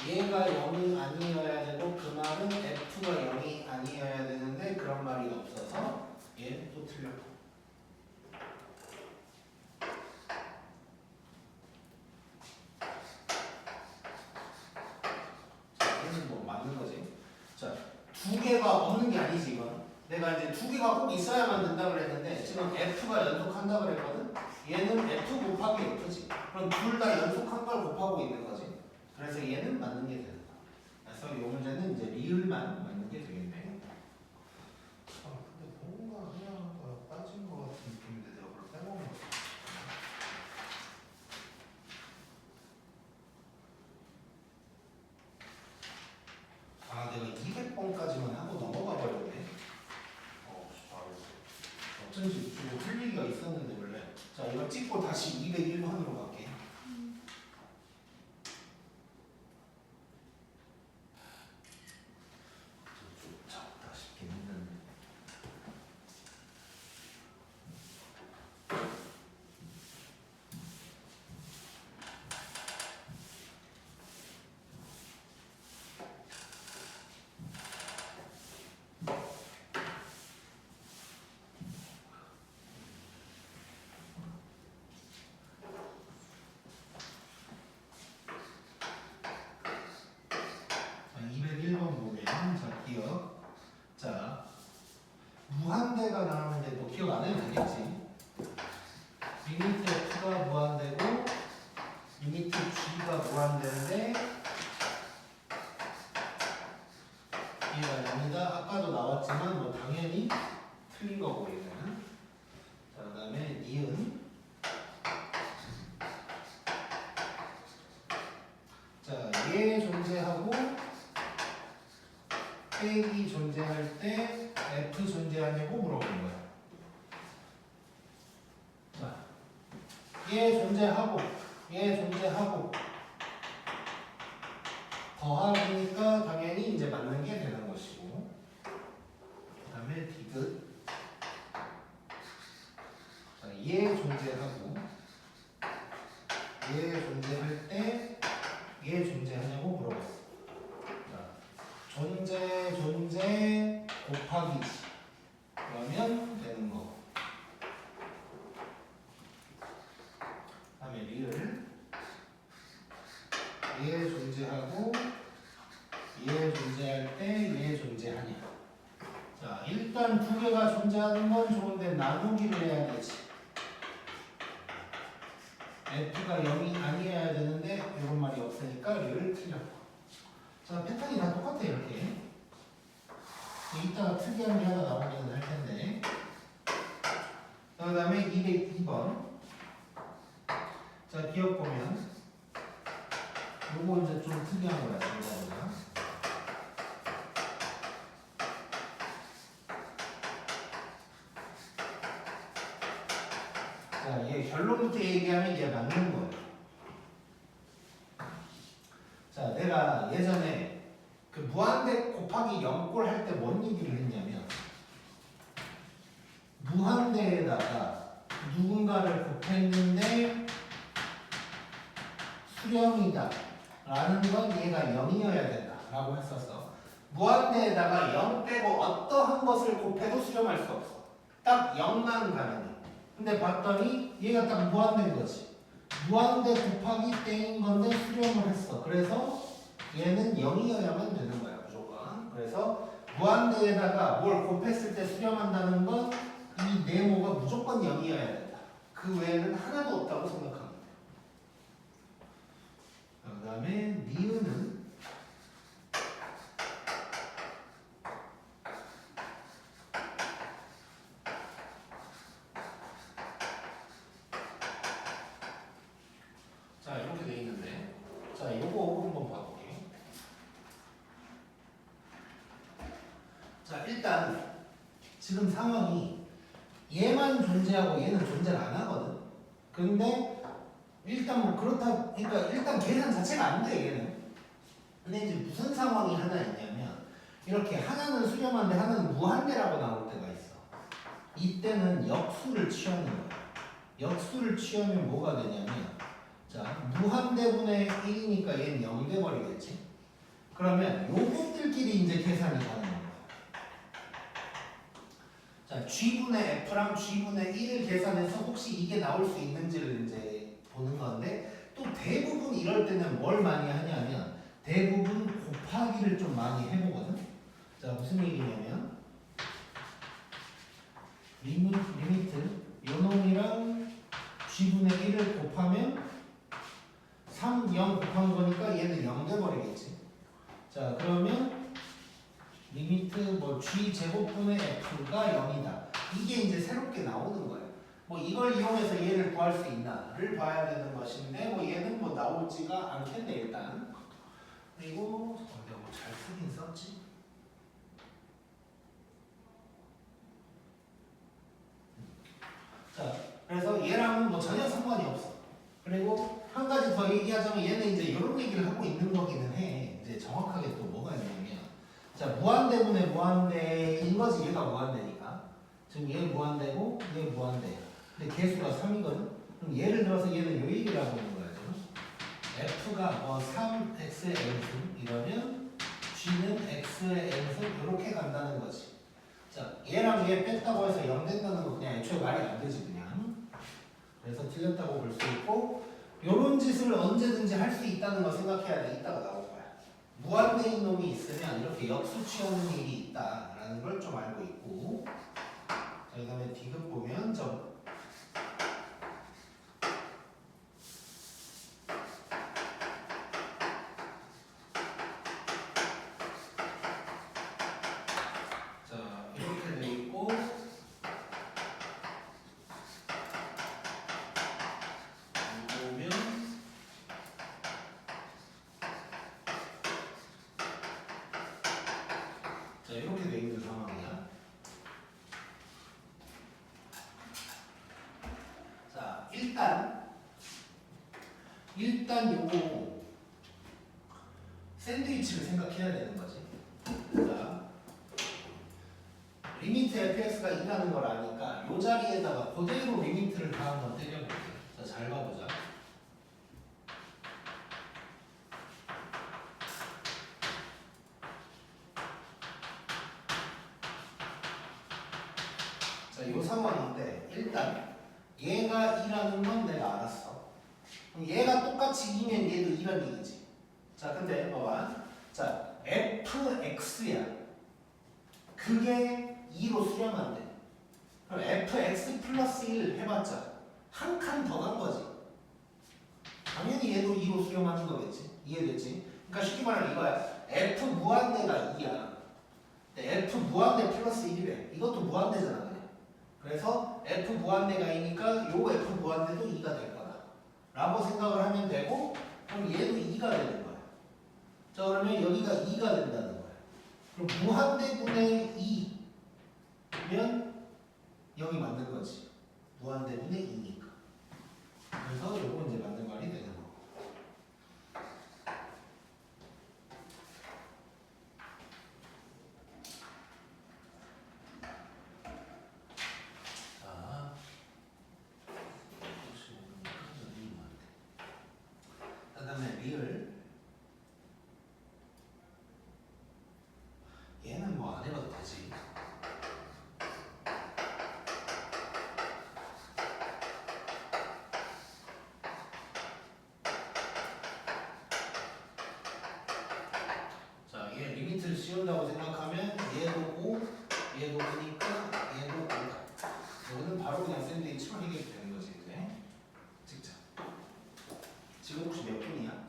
얘가 0이 아니어야 되고 그 말은 F가 0이 아니어야 되는데 그런 말이 없어서 얘 또 틀렸고. 자, 얘는 뭐 맞는 거지. 자, 두 개가 없는 게 아니지 이건. 내가 이제 두 개가 꼭 있어야만 된다 그랬는데 지금 F가 연속한다 그랬거든. 얘는 F 곱하기 F지. 그럼 둘 다 연속한 걸 곱하고 있는 거지. 그래서 얘는 맞는 게 되는 거야. 그래서 이 문제는 이제 리을만 맞는 게 되겠네. 아, 근데 뭔가 하나가 빠진 것 같은 느낌인데 내가 그걸 빼먹은 것 같아. 아, 내가 200번까지만 하고 넘어가 버렸네. 어쩐지 좀 흘리기가 있었는데 원래. 자, 이거 찍고 다시 201번으로 갈게. 좀 작다 싶긴 했는데. 자, 201번 보면 자, 기억. 자, 무한대가 나오는데 뭐 기억 안 해도 되겠지. 리미트 F가 무한대고 리미트 G가 무한대인데 얘가 0이다. 아까도 나왔지만 뭐 당연히 틀린 거고 얘는. 자, 그 다음에 니은. 자, 얘 존재하고 빼기 존재할 때 F 존재하냐고 물어보는 거야. 자, 얘 얘 존재하고 얘 존재하고 더하기니까 당연히 이제 맞는 게 되는 것이고 그 다음에 디귿 자, 얘 존재하고 얘 존재할 때 얘 존재하냐고 물어봤어. 자, 존재 곱하기지 그러면 되는 거. 그 다음에 리을 얘 존재하고 얘 존재할 때 얘 존재하냐. 자, 일단 두 개가 존재하는 건 좋은데 나누기를 해야 되지. F가 0이 아니어야 되는데 이런 말이 없으니까 리을 틀렸고. 자, 패턴이 다 똑같아 이렇게. 이따가 특이한 게 하나 나오면 할 텐데. 그 다음에 202번. 자, 기억 보면 요거 이제 좀 특이한 거야, 정답이가. 자, 얘 결론부터 얘기하면 이게 맞는 거예요. 자, 내가 예전에 그 무한대 곱하기 0꼴 할 때 뭔 얘기를 했냐면 무한대에다가 누군가를 곱했는데 수렴이다 라는 건 얘가 0이어야 된다 라고 했었어. 무한대에다가 0 빼고 어떠한 것을 곱해도 수렴할 수 없어. 딱 0만 가능해. 근데 봤더니 얘가 딱 무한대인 거지. 무한대 곱하기 땡인 건데 수렴을 했어. 그래서 얘는 0이어야만 되는 거야 무조건. 그래서 무한대에다가 뭘 곱했을 때 수렴한다는 건 이 네모가 무조건 0이어야 된다. 그 외에는 하나도 없다고 생각합니다. 그 다음에 니은은 자 이렇게 돼 있는데 자 요거 한번 봐볼게요. 자 일단 지금 상황이 얘만 존재하고 얘는 존재를 안 하거든. 근데 일단 뭐 그렇다 그러니까 일단 계산 자체가 안 돼 얘는. 근데 이제 무슨 상황이 하나 있냐면 이렇게 하나는 수렴한데 하나는 무한대라고 나올 때가 있어. 이때는 역수를 취하는 거야. 역수를 취하면 뭐가 되냐면 자 무한대분의 1이니까 얘는 0 돼버리겠지. 그러면 요것들끼리 이제 계산이 가는 거야. 자 G분의 F랑 G분의 1을 계산해서 혹시 이게 나올 수 있는지를 이제 보는 건데 또 대부분 이럴 때는 뭘 많이 하냐면 대부분 곱하기를 좀 많이 해보거든. 자 무슨 얘기냐면 리미트 요놈이랑 G분의 1을 곱하면 3, 0 곱한 거니까 얘는 0 돼버리겠지. 자 그러면 리미트 뭐 G 제곱분의 F가 0이다. 이게 이제 새롭게 나오는 거예요. 뭐 이걸 이용해서 얘를 구할 수 있나를 봐야 되는 것인데 뭐 얘는 뭐 나오지가 않겠네 일단. 그리고 내가 뭐 잘 쓰긴 썼지. 자 그래서 얘랑은 뭐 전혀 상관이 없어. 그리고 한 가지 더 얘기하자면 얘는 이제 이런 얘기를 하고 있는 거기는 해. 이제 정확하게 또 뭐가 있냐면 자 무한대분의 무한대인 거지. 얘가 무한대니까 지금 얘 무한대고 얘 무한대야. 근데 개수가 3이거든. 그럼 예를 들어서 얘는 요 얘기를 하고 있는 거야 지금. F가 뭐 3x의 n승 이러면 G는 x의 n승 이렇게 간다는 거지. 자 얘랑 얘 뺐다고 해서 0 된다는 거 그냥 애초에 말이 안 되지 그냥. 그래서 틀렸다고 볼 수 있고 요런 짓을 언제든지 할 수 있다는 거 생각해야 돼. 이따가 나올 거야. 무한대인 놈이 있으면 이렇게 역수 취하는 일이 있다라는 걸 좀 알고 있고 자, 그 다음에 디귿 보면 점 자, 이렇게 돼 있고 보면 자, 이렇게 돼 있는 상황이야. 일단 요거 샌드위치를 생각해야 되는 거지. 자, 리미트 fx가 2라는 걸 아니까 요 자리에다가 그대로 리미트를 다 한번 때려볼게요. 자, 잘 봐보자. 자, 요 상황인데 일단 얘가 2라는 건 내가 알았어. 그럼 얘가 똑같이 2면 얘도 2란 얘기지. 자, 근데 봐봐. 자, fx야. 그게 2로 수렴한대. 그럼 fx 플러스 1 해봤자 한 칸 더 간 거지. 당연히 얘도 2로 수렴하는 거겠지. 이해됐지? 그러니까 쉽게 말하면 이거야. f 무한대가 2야. f 무한대 플러스 1이래. 이것도 무한대잖아. 그냥. 그래서 f 무한대가 2니까 요 f 무한대도 2가 될 거다. 라고 생각을 하면 되고 그럼 얘도 2가 되는 거야. 자, 그러면 여기가 2가 된다는 거야. 그럼 무한대분의 2면 0이 맞는 거지. 무한대분의 2니까. 그래서 요거 이제 맞는 말이 되는 거고. 자, 65니까 여기 무한대. 그 다음에 리을. 얘는 뭐 안 해봐도 되지. 자, 얘 리미트를 씌운다고 생각하면 얘도 5, 얘도 5니까 얘도 5다. 이거는 바로 그냥 샌드위치로 해결이 되는 거지 이제. 찍자. 지금 혹시 몇 분이야?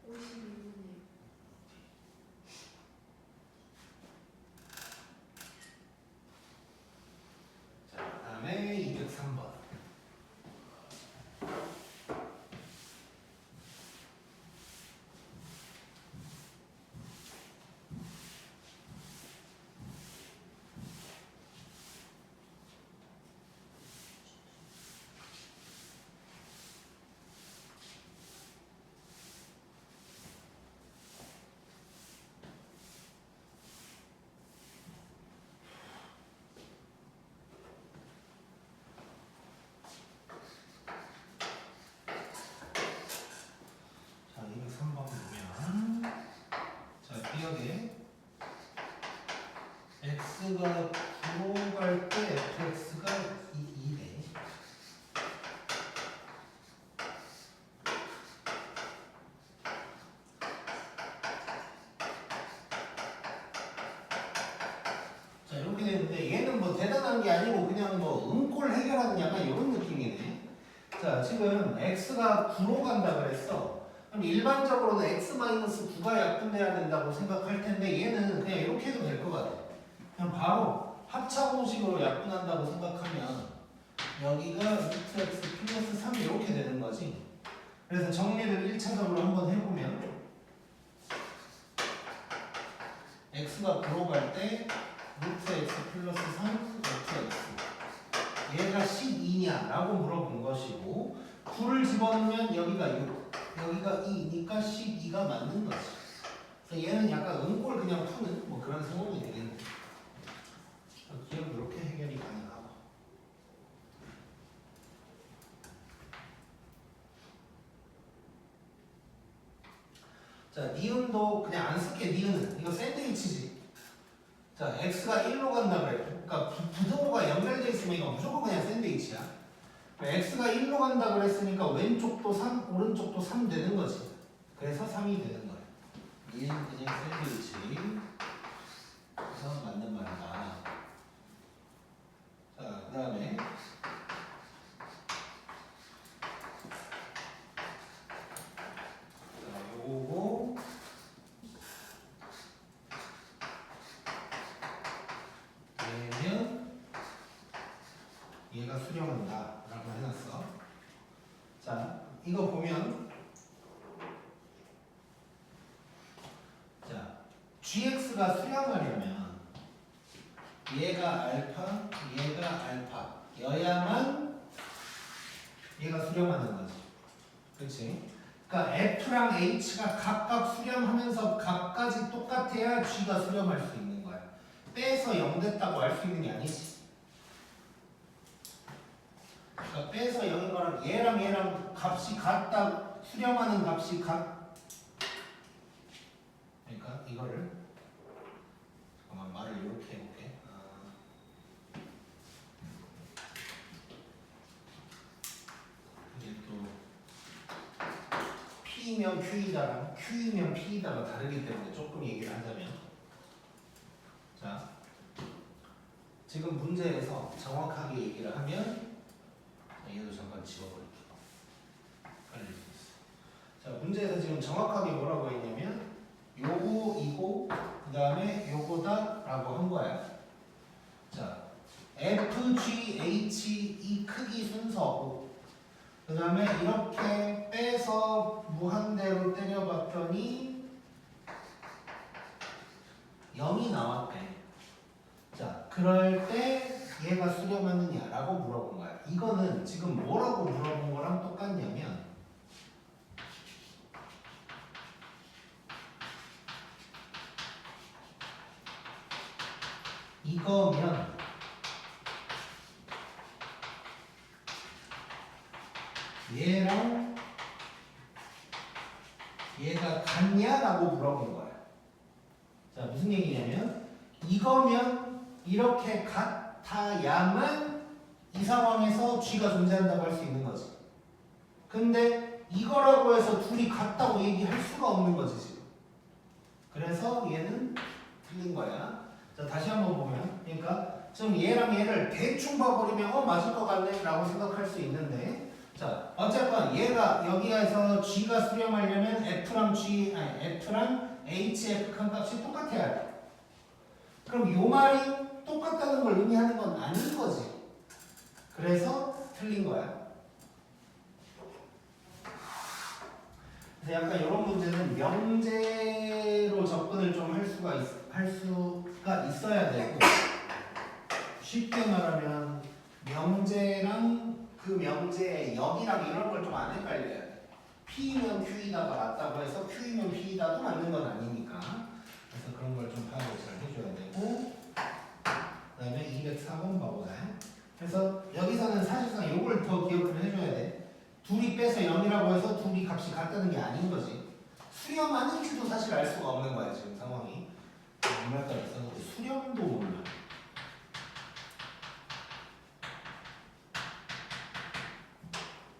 52분이요. 자, 그 다음에 203번. 자, 203번 보면 자, 기억에 x가 9로 갈 때 fx가 2래. 자, 이렇게 되는데 얘는 뭐 대단한 게 아니고 그냥 뭐 음꼴 해결하는 약간 이런 느낌이네. 자, 지금 x가 9로 간다 그랬어. 그럼 일반적으로는 x-9가 약분돼야 된다고 생각할 텐데 얘는 그냥 이렇게 해도 될 것 같아. 그냥 바로 합차 공식으로 약분한다고 생각하면 여기가 루트 x 플러스 3 이렇게 되는 거지. 그래서 정리를 1차적으로 한번 해보면 x가 9로 갈 때 루트 x 플러스 3 루트 x 얘가 12냐 라고 물어본 것이고 9를 집어넣으면 여기가 6 여기가 2니까 12가 맞는 거지. 그래서 얘는 약간 음꼴 그냥 푸는 뭐 그런 상황이 되겠네. 기억 이렇게 해결이 가능하고. 자, 니은도 그냥 안 쓸게. 니은은 이거 샌드위치지. 자, x가 1로 간다 그랬고 그러니까 부등호가 연결되어 있으면 이거 무조건 그냥 샌드위치야. x가 1로 간다 그랬으니까 왼쪽도 3, 오른쪽도 3 되는 거지. 그래서 3이 되는 거야. 얘는 그냥 샌드위치. 그래서 맞는 말이다. 자, 그 다음에 요거 얘면 얘가 수렴한다 라고 해놨어. 자, 이거 보면 자, gx가 수렴하려면 얘가 알파, 얘가 알파여야만 얘가 수렴하는 거지. 그렇지? 그러니까 F랑 H가 각각 수렴하면서 각까지 똑같아야 G가 수렴할 수 있는 거야. 빼서 0 됐다고 알 수 있는 게 아니지. 그러니까 빼서 0인 거랑 얘랑 값이 같다, 수렴하는 값이 그러니까 이거를 잠깐만 말을 이렇게 해볼게. 이게 또 P면 Q이다랑 Q이면 P이다가 다르기 때문에 조금 얘기를 하자면, 자 지금 문제에서 정확하게 얘기를 하면, 얘도 잠깐 지워버릴게요. 걸릴 수 있어. 자 문제에서 지금 정확하게 뭐라고 했냐면 요거 이거 그 다음에 요거다 라고 한 거야. 자 F, G, H 이 크기 순서고, 그 다음에 이렇게 빼서 무한대로 때려봤더니 0이 나왔대. 자 그럴 때 얘가 수렴하느냐 라고 물어본 거야. 이거는 지금 뭐라고 물어본 거랑 똑같냐면, 이거면 얘랑 얘가 같냐라고 물어본 거야. 자 무슨 얘기냐면, 이거면 이렇게 같아야만 이 상황에서 G가 존재한다고 할 수 있는 거지. 근데 이거라고 해서 둘이 같다고 얘기할 수가 없는 거지 지금. 그래서 얘는 틀린 거야. 자 다시 한번 보면, 그러니까 지금 얘랑 얘를 대충 봐버리면 맞을 것 같네 라고 생각할 수 있는데, 자 어쨌건 얘가 여기에서 G가 수렴하려면 F랑 HF 칸 값이 똑같아야 돼. 그럼 요 말이 똑같다는 걸 의미하는 건 아닌 거지. 그래서 틀린 거야. 그래서 약간 이런 문제는 명제로 접근을 좀 할 수가 있어야 되고, 쉽게 말하면 명제랑 그 명제의 역이랑 이런 걸 좀 안 헷갈려야 돼. P면 Q이다가 맞다고 해서 Q이면 P이다도 맞는 건 아니니까. 그래서 그런 걸 좀 파악을 잘 해줘야 되고, 그 다음에 204번 봐보자. 그래서 여기서는 사실상 요걸 더 기억을 해줘야 돼. 둘이 빼서 0이라고 해서 둘이 값이 같다는 게 아닌 거지. 수렴하는지도 사실 알 수가 없는 거야 지금 상황이. 얼마까지 있었는데 수렴도 몰라.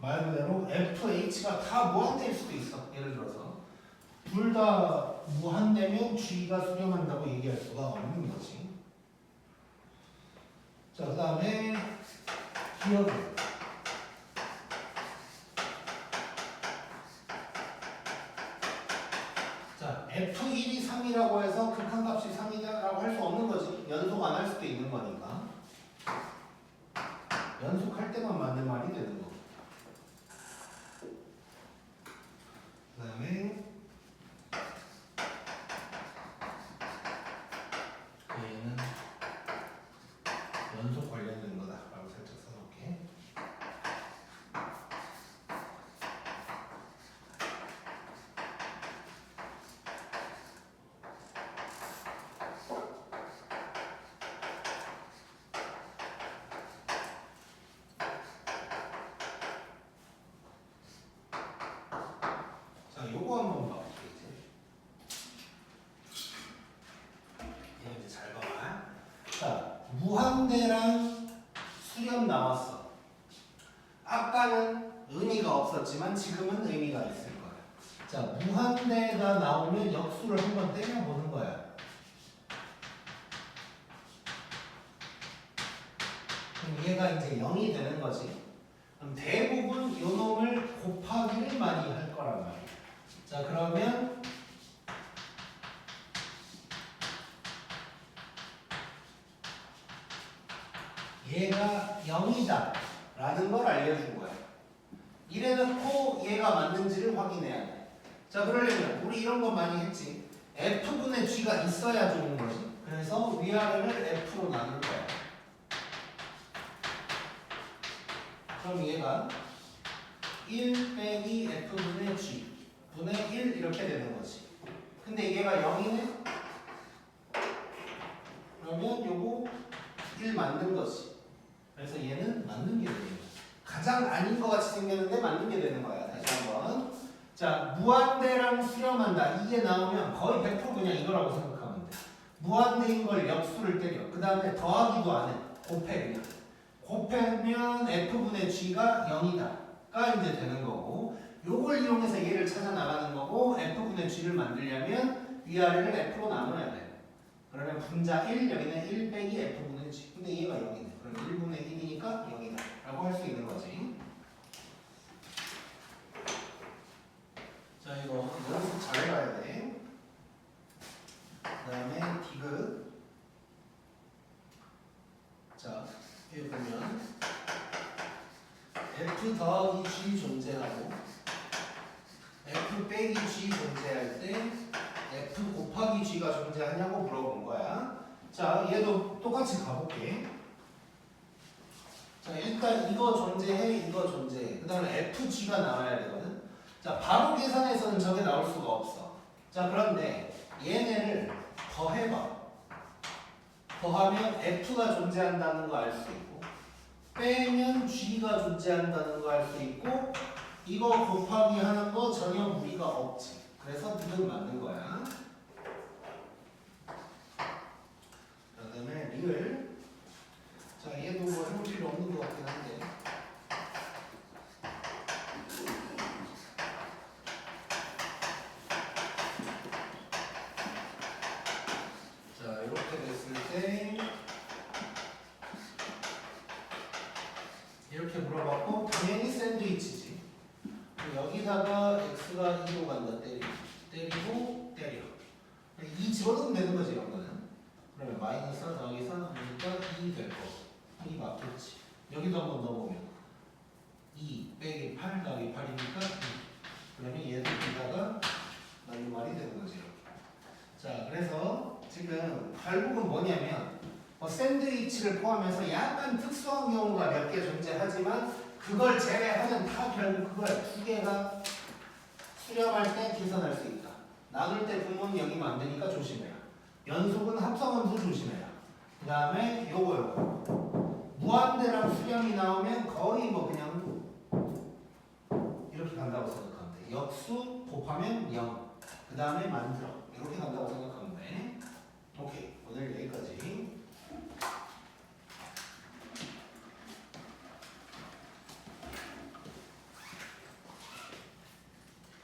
말 그대로 F, H가 다 무한대일 수도 있어. 예를 들어서 둘 다 무한대면 G가 수렴한다고 얘기할 수가 없는 거지. 자, 그 다음에 기억을. 자, F1이 3이라고 해서 극한값이 3이다라고 할 수 없는 거지. 연속 안 할 수도 있는 거니까. 연속할 때만 맞는 말이 되는 거. 그 다음에 얘는 연속 관련된 거다라고 살짝 써놓을게. 자, 요거 한번 봐볼게 이제. 얘 이제 잘 봐봐. 자, 무한대랑 수렴 나왔어. 아까는 의미가 없었지만 지금은 의미가 있을 거야. 자, 무한대가 나오면 역수를 한번 때려보는 거야. 그럼 얘가 이제 0이 되는 거지. 그럼 대부분 요 놈을 곱하기를 많이 할 거란 말이야. 자, 그러면 얘가 0이다 라는 걸 알려준 거야. 이래놓고 얘가 맞는지를 확인해야 돼. 자, 그러려면 우리 이런 거 많이 했지. F분의 G가 있어야 좋은 거지. 그래서 위아래를 F로 나눌 거야. 그럼 얘가 1 빼기 F분의 G 분의 1 이렇게 되는 거지. 근데 얘가 0이네? 그러면 요거 1 맞는 거지. 그래서 얘는 맞는 게 되는 거야. 가장 아닌 것 같이 생겼는데 맞는 게 되는 거야. 다시 한번. 자, 무한대랑 수렴한다. 이게 나오면 거의 100% 그냥 이거라고 생각하면 돼. 무한대인 걸 역수를 때려. 그 다음에 더하기도 안 해. 곱해 그냥. 곱하면 f분의 g가 0이다가 이제 되는 거고, 요걸 이용해서 얘를 찾아 나가는 거고, f분의 g를 만들려면 위아래를 f로 나눠야 돼. 그러면 분자 1, 여기는 1 빼기 f분의 g. 근데 얘가 0이네. 그럼 1분의 1이니까 0이다 라고 할 수 있는 거지. 자, 이거 연습 잘 해봐야 돼. 그 다음에 디귿. 자, 여기 보면 f 더하기 g 존재하고 f 빼기 g 존재할 때 f 곱하기 g가 존재하냐고 물어본 거야. 자, 얘도 똑같이 가볼게. 자, 일단 이거 존재해, 이거 존재해. 그 다음에 fg가 나와야 되거든. 자, 바로 계산해서는 저게 나올 수가 없어. 자, 그런데 얘네를 더해봐. 더하면 f가 존재한다는 거 알 수 있고, 빼면 g가 존재한다는 거 알 수 있고, 이거 곱하기 하는 거 전혀 무리가 없지. 그래서 니은 맞는 거야. 그 다음에 리을. 자, 얘도 뭐 해볼 필요 없는 것 같긴 한데. 자, 이렇게 됐을 때 이렇게 물어봤고, 당연히 샌드위치지. 여기다가 x가 2로 간다. 때리고 때려. 2 집어넣으면 되는 거지, 이런 거는. 그러면 마이너스 4 더하기 4 하니까 2 될 거. 2 맞겠지. 여기도 한번 넣어보면 2 빼기 8 더하기 8이니까 2. 그러면 얘도 여기다가 낱말이 되는 거지. 자, 그래서 지금 결국은 뭐냐면, 샌드위치를 포함해서 약간 특수한 경우가 몇 개 존재하지만 그걸 제외하면 다 결국 그걸 두 개가 수렴할 때 계산할 수 있다. 나눌 때 분모는 여기면 안 되니까 조심해라. 연속은 합성함수 조심해라. 그 다음에 요거 무한대랑 수렴이 나오면 거의 뭐 그냥 이렇게 간다고 생각하면 돼. 역수 곱하면 0. 그 다음에 만들어. 이렇게 간다고 생각하면 돼.